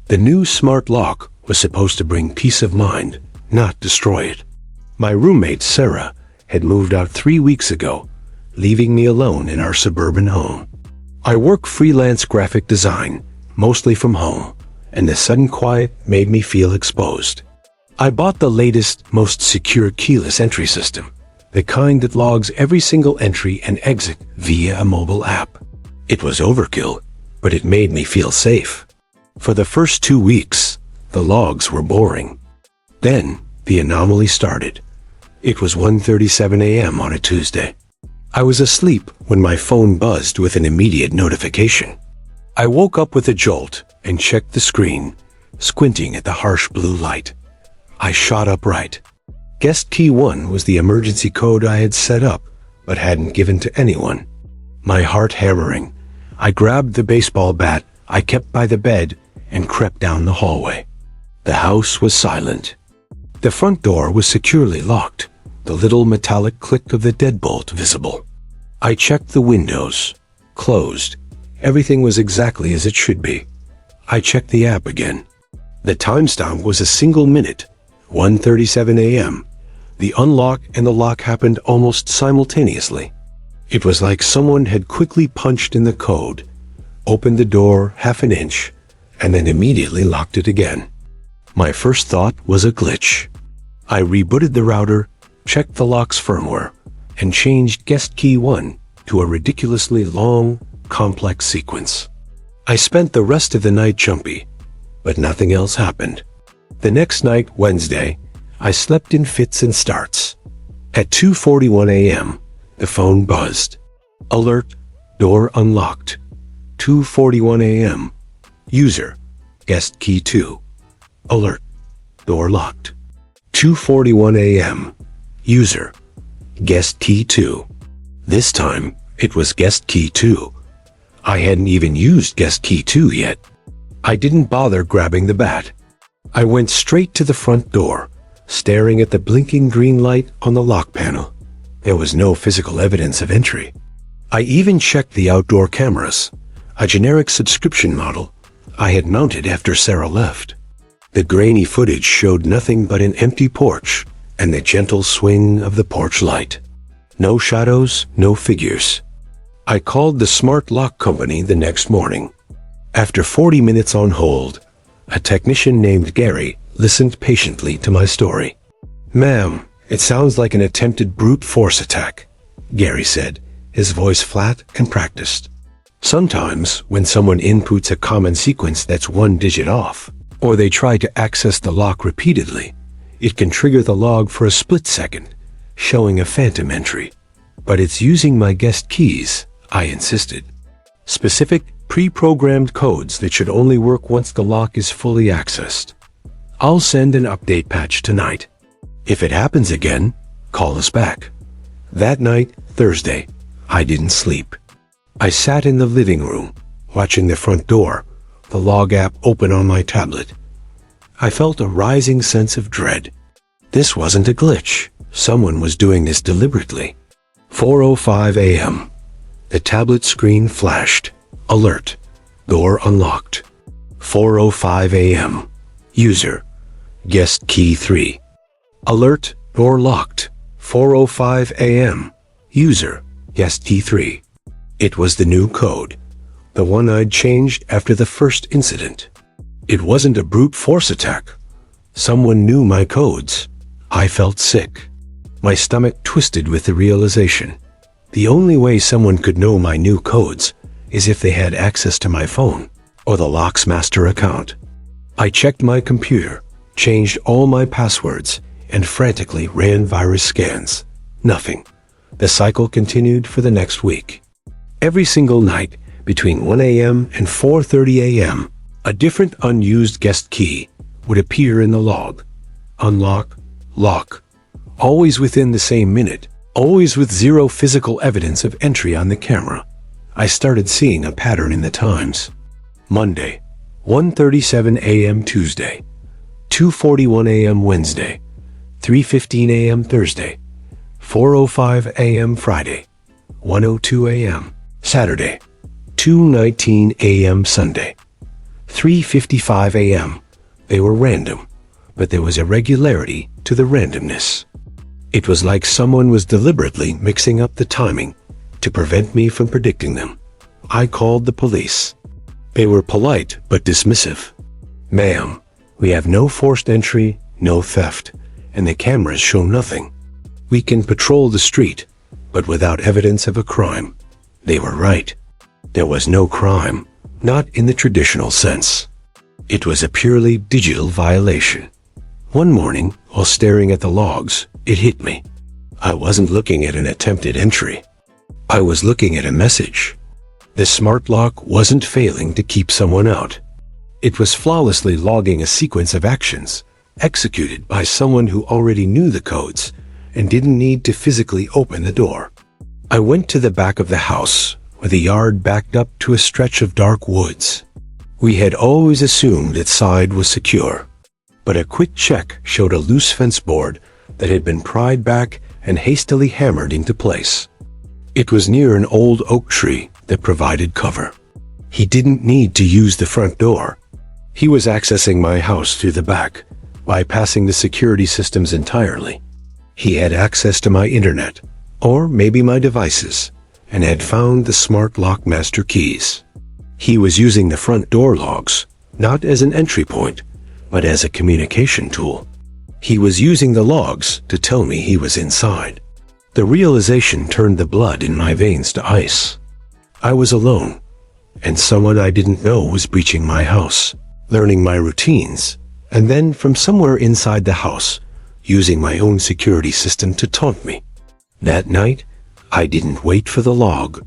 The new smart lock was supposed to bring peace of mind, not destroy it. My roommate, Sarah, had moved out 3 weeks ago, leaving me alone in our suburban home. I work freelance graphic design, mostly from home, and the sudden quiet made me feel exposed. I bought the latest, most secure keyless entry system, the kind that logs every single entry and exit via a mobile app. It was overkill, but it made me feel safe. For the first 2 weeks, the logs were boring. Then, the anomaly started. It was 1:37 a.m. on a Tuesday. I was asleep when my phone buzzed with an immediate notification. I woke up with a jolt and checked the screen, squinting at the harsh blue light. I shot upright. Guest key 1 was the emergency code I had set up, but hadn't given to anyone. My heart hammering, I grabbed the baseball bat I kept by the bed and crept down the hallway. The house was silent. The front door was securely locked, the little metallic click of the deadbolt visible. I checked the windows. Closed. Everything was exactly as it should be. I checked the app again. The timestamp was a single minute, 1:37 a.m. The unlock and the lock happened almost simultaneously. It was like someone had quickly punched in the code, opened the door half an inch, and then immediately locked it again. My first thought was a glitch. I rebooted the router, checked the lock's firmware, and changed guest key 1 to a ridiculously long, complex sequence. I spent the rest of the night jumpy, but nothing else happened. The next night, Wednesday, I slept in fits and starts. At 2:41 a.m., the phone buzzed. Alert, door unlocked. 2:41 a.m. User, guest key 2. Alert, door locked. 2:41 a.m. User, guest key 2. This time, it was guest key 2. I hadn't even used guest key 2 yet. I didn't bother grabbing the bat. I went straight to the front door, staring at the blinking green light on the lock panel. There was no physical evidence of entry. I even checked the outdoor cameras, a generic subscription model I had mounted after Sarah left. The grainy footage showed nothing but an empty porch and the gentle swing of the porch light. No shadows, no figures. I called the smart lock company the next morning. After 40 minutes on hold, a technician named Gary listened patiently to my story. "Ma'am, it sounds like an attempted brute force attack," Gary said, his voice flat and practiced. "Sometimes, when someone inputs a common sequence that's one digit off, or they try to access the lock repeatedly, it can trigger the log for a split second, showing a phantom entry. But it's using my guest keys," I insisted. "Specific, pre-programmed codes that should only work once the lock is fully accessed. I'll send an update patch tonight. If it happens again, call us back." That night, Thursday, I didn't sleep. I sat in the living room, watching the front door, the log app open on my tablet. I felt a rising sense of dread. This wasn't a glitch. Someone was doing this deliberately. 4:05 a.m. The tablet screen flashed. Alert. Door unlocked. 4:05 a.m. User. Guest key 3. Alert. Door locked. 4:05 a.m. User. Guest key 3. It was the new code, the one I'd changed after the first incident. It wasn't a brute force attack. Someone knew my codes. I felt sick. My stomach twisted with the realization. The only way someone could know my new codes is if they had access to my phone or the lock's master account. I checked my computer, changed all my passwords, and frantically ran virus scans. Nothing. The cycle continued for the next week. Every single night, between 1 a.m. and 4:30 a.m., a different unused guest key would appear in the log. Unlock, lock, always within the same minute, always with zero physical evidence of entry on the camera. I started seeing a pattern in the times. Monday, 1:37 a.m. Tuesday, 2:41 a.m. Wednesday, 3:15 a.m. Thursday, 4:05 a.m. Friday, 1:02 a.m. Saturday, 2:19 a.m. Sunday, 3:55 a.m. They were random, but there was irregularity to the randomness. It was like someone was deliberately mixing up the timing to prevent me from predicting them. I called the police. They were polite but dismissive. "Ma'am, we have no forced entry, no theft, and the cameras show nothing. We can patrol the street, but without evidence of a crime." They were right. There was no crime, not in the traditional sense. It was a purely digital violation. One morning, while staring at the logs, it hit me. I wasn't looking at an attempted entry. I was looking at a message. The smart lock wasn't failing to keep someone out. It was flawlessly logging a sequence of actions, executed by someone who already knew the codes and didn't need to physically open the door. I went to the back of the house, where the yard backed up to a stretch of dark woods. We had always assumed its side was secure, but a quick check showed a loose fence board that had been pried back and hastily hammered into place. It was near an old oak tree that provided cover. He didn't need to use the front door. He was accessing my house through the back, bypassing the security systems entirely. He had access to my internet, or maybe my devices, and had found the smart lock master keys. He was using the front door logs, not as an entry point, but as a communication tool. He was using the logs to tell me he was inside. The realization turned the blood in my veins to ice. I was alone, and someone I didn't know was breaching my house, learning my routines, and then from somewhere inside the house, using my own security system to taunt me. That night, I didn't wait for the log.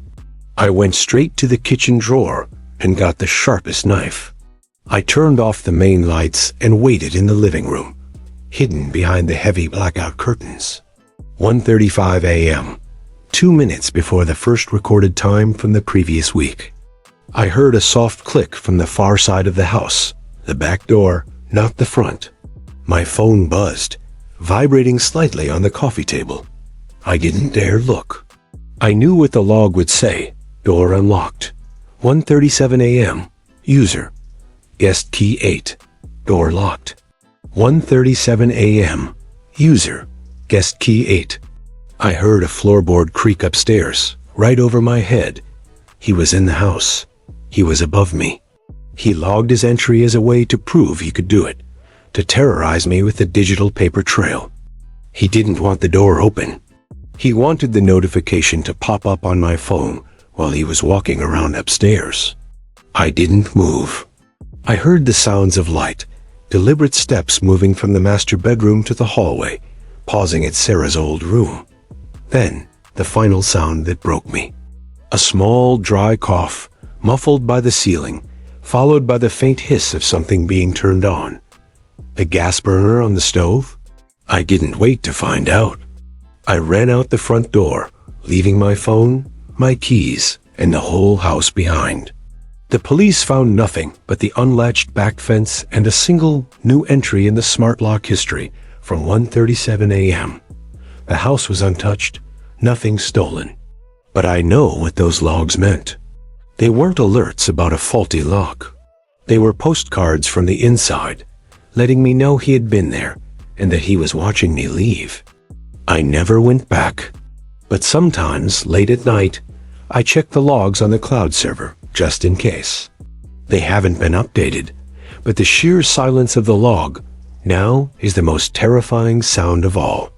I went straight to the kitchen drawer and got the sharpest knife. I turned off the main lights and waited in the living room, hidden behind the heavy blackout curtains. 1:35 a.m., 2 minutes before the first recorded time from the previous week. I heard a soft click from the far side of the house, the back door, not the front. My phone buzzed, vibrating slightly on the coffee table. I didn't dare look. I knew what the log would say. Door unlocked. 1:37 a.m. User. Guest key 8. Door locked. 1:37 a.m. User. Guest key 8. I heard a floorboard creak upstairs, right over my head. He was in the house. He was above me. He logged his entry as a way to prove he could do it, to terrorize me with the digital paper trail. He didn't want the door open. He wanted the notification to pop up on my phone while he was walking around upstairs. I didn't move. I heard the sounds of light, deliberate steps moving from the master bedroom to the hallway, pausing at Sarah's old room. Then, the final sound that broke me. A small, dry cough, muffled by the ceiling, followed by the faint hiss of something being turned on. The gas burner on the stove? I didn't wait to find out. I ran out the front door, leaving my phone, my keys, and the whole house behind. The police found nothing but the unlatched back fence and a single new entry in the smart lock history from 1:37 a.m. The house was untouched, nothing stolen. But I know what those logs meant. They weren't alerts about a faulty lock. They were postcards from the inside, letting me know he had been there and that he was watching me leave. I never went back. But sometimes, late at night, I check the logs on the cloud server, just in case. They haven't been updated, but the sheer silence of the log now is the most terrifying sound of all.